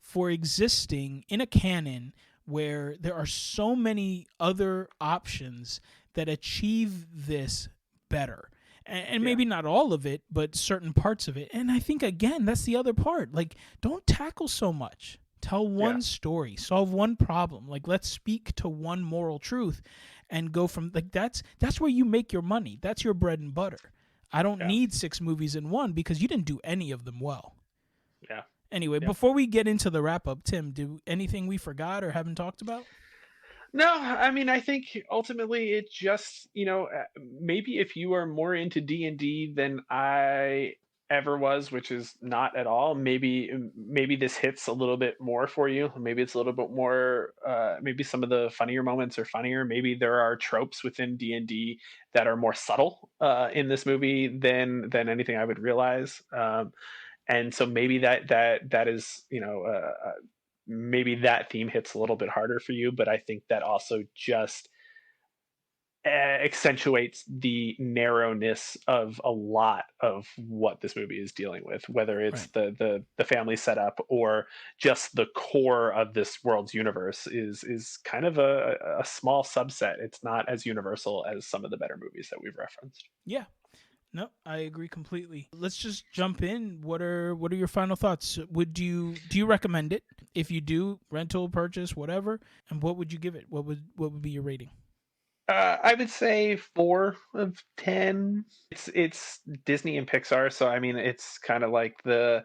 for existing in a canon where there are so many other options that achieve this better. And Yeah. maybe not all of it, but certain parts of it. And I think, again, that's the other part. Like, don't tackle so much. Tell Yeah. one story, solve one problem. Like, let's speak to one moral truth and go from, like, that's where you make your money. That's your bread and butter. I don't Yeah. need 6 movies in one because you didn't do any of them well. Yeah. Anyway, Yep. before we get into the wrap up, Tim, do anything we forgot or haven't talked about? No, I mean, I think ultimately it just, maybe if you are more into D&D than I ever was, which is not at all, maybe this hits a little bit more for you. Maybe it's a little bit more maybe some of the funnier moments are funnier. Maybe there are tropes within D&D that are more subtle in this movie than anything I would realize. And so maybe that is maybe that theme hits a little bit harder for you, but I think that also just accentuates the narrowness of a lot of what this movie is dealing with, whether it's Right. the family setup or just the core of this world's universe is kind of a small subset. It's not as universal as some of the better movies that we've referenced. Yeah. No, I agree completely. Let's just jump in. What are your final thoughts? Do you recommend it? If you do, rental, purchase, whatever, and what would you give it? What would be your rating? I would say 4 of 10. It's Disney and Pixar, so I mean, it's kind of like a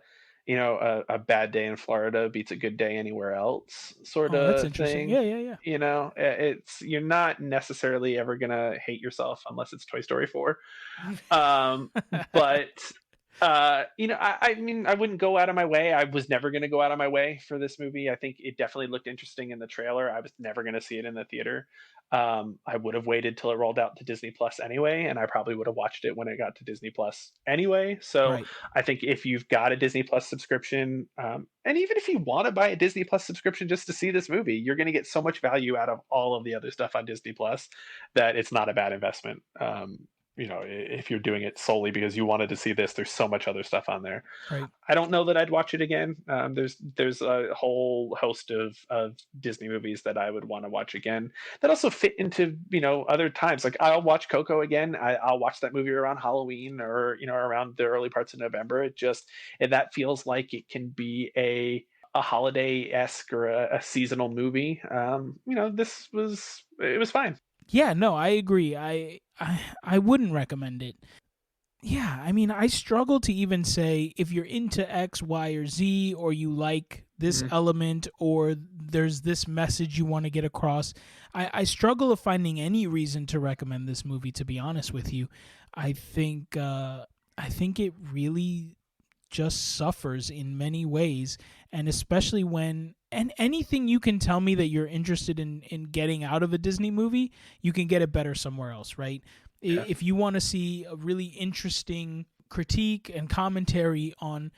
bad day in Florida beats a good day anywhere else sort Oh, that's of interesting. thing. Yeah, yeah, yeah. It's you're not necessarily ever gonna hate yourself unless it's Toy Story 4. But I mean, I wouldn't go out of my way. I was never going to go out of my way for this movie. I think it definitely looked interesting in the trailer. I was never going to see it in the theater. I would have waited till it rolled out to Disney Plus anyway, and I probably would have watched it when it got to Disney Plus anyway. So Right. I think if you've got a Disney Plus subscription, and even if you want to buy a Disney Plus subscription just to see this movie, you're going to get so much value out of all of the other stuff on Disney Plus that it's not a bad investment. If you're doing it solely because you wanted to see this, there's so much other stuff on there. Right. I don't know that I'd watch it again. There's a whole host of Disney movies that I would want to watch again that also fit into other times. Like I'll watch Coco again. I'll watch that movie around Halloween or around the early parts of November. And that feels like it can be a holiday esque or a seasonal movie. It was fine. Yeah, no, I agree. I wouldn't recommend it. Yeah, I mean, I struggle to even say if you're into X, Y, or Z, or you like this Mhm. element, or there's this message you want to get across. I struggle of finding any reason to recommend this movie. To be honest with you, I think it really just suffers in many ways, and especially when and anything you can tell me that you're interested in getting out of a Disney movie, you can get it better somewhere else, right? Yeah. If you want to see a really interesting critique and commentary on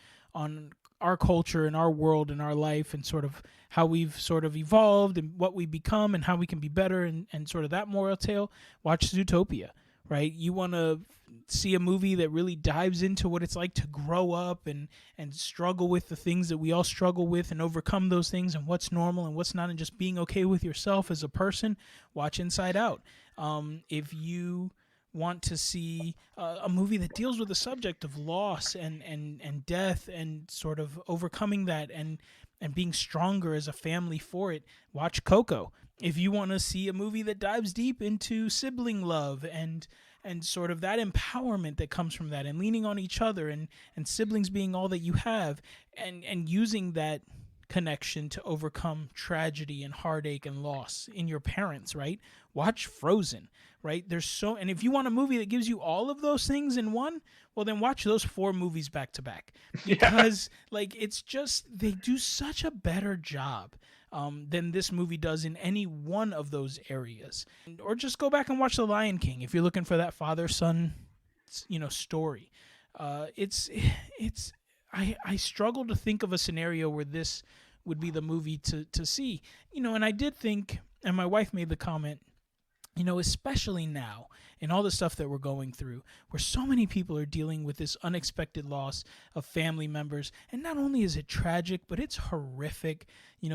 our culture and our world and our life and sort of how we've sort of evolved and what we become and how we can be better and sort of that moral tale, watch Zootopia, right? You want to see a movie that really dives into what it's like to grow up and struggle with the things that we all struggle with and overcome those things and what's normal and what's not, and just being okay with yourself as a person, watch Inside Out. If you want to see a movie that deals with the subject of loss and death and sort of overcoming that and being stronger as a family for it, watch Coco. If you want to see a movie that dives deep into sibling love and sort of that empowerment that comes from that and leaning on each other and siblings being all that you have and using that connection to overcome tragedy and heartache and loss in your parents, right? Watch Frozen, right? And if you want a movie that gives you all of those things in one, well then watch those four movies back to back, Yeah. because like it's just they do such a better job than this movie does in any one of those areas. Or just go back and watch The Lion King if you're looking for that father son, story. It's I struggle to think of a scenario where this would be the movie to see. And I did think, and my wife made the comment, especially now and all the stuff that we're going through, where so many people are dealing with this unexpected loss of family members. And not only is it tragic, but it's horrific.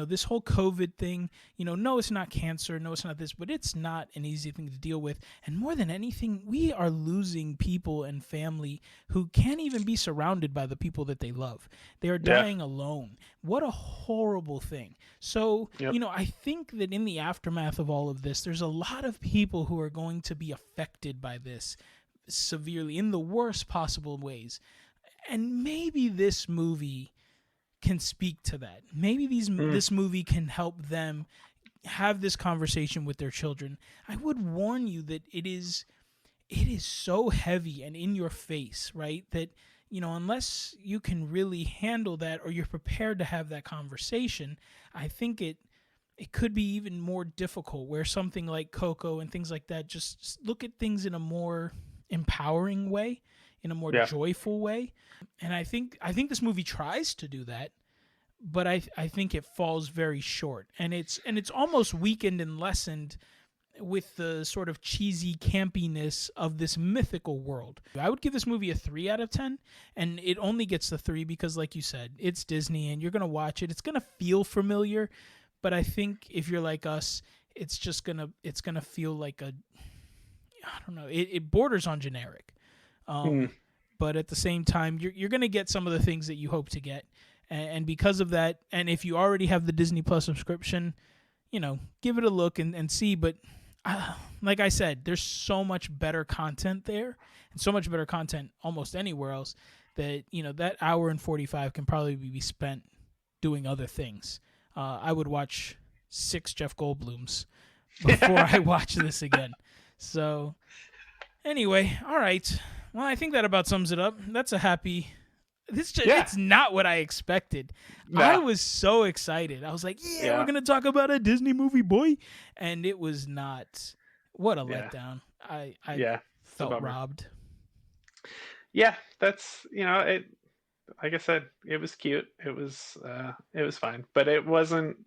This whole COVID thing, no, it's not cancer. No, it's not this, but it's not an easy thing to deal with. And more than anything, we are losing people and family who can't even be surrounded by the people that they love. They are Yeah. dying alone. What a horrible thing. So, Yep. I think that in the aftermath of all of this, there's a lot of people who are going to be affected by this severely in the worst possible ways. And maybe this movie can speak to that. Maybe Mm. this movie can help them have this conversation with their children. I would warn you that it is so heavy and in your face, right? That unless you can really handle that or you're prepared to have that conversation, I think it could be even more difficult, where something like Coco and things like that just look at things in a more empowering way, in a more Yeah. joyful way. And I think this movie tries to do that, but I think it falls very short. And it's almost weakened and lessened with the sort of cheesy campiness of this mythical world. I would give this movie a 3 out of 10, and it only gets the 3 because, like you said, it's Disney and you're going to watch it. It's going to feel familiar, but I think if you're like us, it's going to feel like I don't know, it borders on generic. But at the same time, you're going to get some of the things that you hope to get. And because of that, and if you already have the Disney Plus subscription, give it a look and see. But like I said, there's so much better content there, and so much better content almost anywhere else that, that hour and 45 can probably be spent doing other things. I would watch 6 Jeff Goldblums before I watch this again. So anyway, all right. Well, I think that about sums it up. That's a happy... It's not what I expected. No. I was so excited. I was like, we're going to talk about a Disney movie, boy. And it was not. What a letdown. I felt robbed. Yeah, that's, it, like I said, it was cute. It was fine, but it wasn't.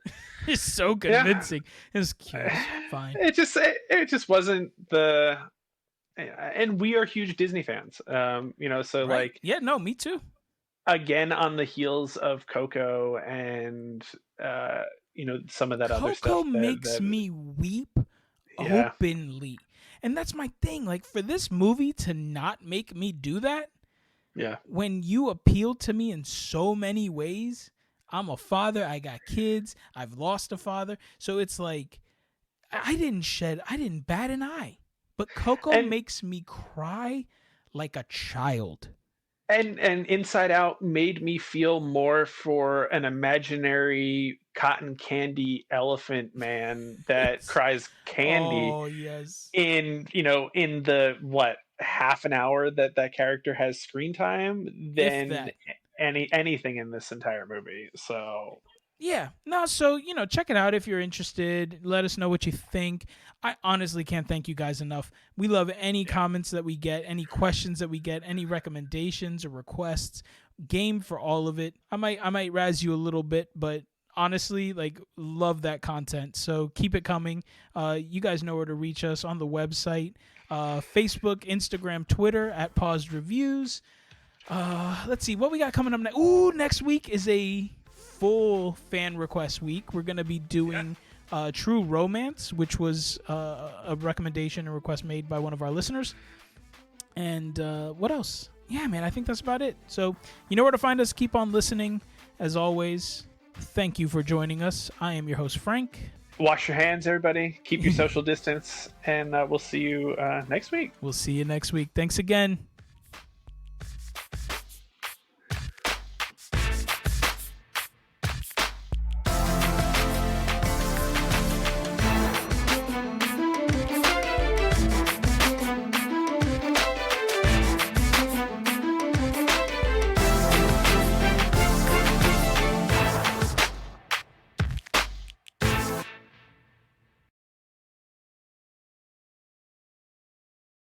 It's so convincing. It was cute. It was fine. It just wasn't the, and we are huge Disney fans. So right. like, me too. Again, on the heels of Coco and some of that other stuff. Coco makes me weep openly, and that's my thing. Like, for this movie to not make me do that, when you appeal to me in so many ways, I'm a father. I got kids. I've lost a father, so it's like I didn't bat an eye, but Coco makes me cry like a child. And Inside Out made me feel more for an imaginary cotton candy elephant man that cries candy. Oh, yes. In the half an hour that character has screen time than anything in this entire movie. So check it out if you're interested. Let us know what you think. I honestly can't thank you guys enough. We love any comments that we get, any questions that we get, any recommendations or requests. Game for all of it. I might razz you a little bit, but honestly, love that content. So keep it coming. You guys know where to reach us on the website, Facebook, Instagram, Twitter at Paused Reviews. Let's see what we got coming up next. Next week is a full fan request week. We're going to be doing True Romance, which was a recommendation and request made by one of our listeners. And what else? Yeah, man, I think that's about it. So you know where to find us. Keep on listening. As always, thank you for joining us. I am your host, Frank. Wash your hands, everybody. Keep your social distance, and we'll see you next week. We'll see you next week. Thanks again.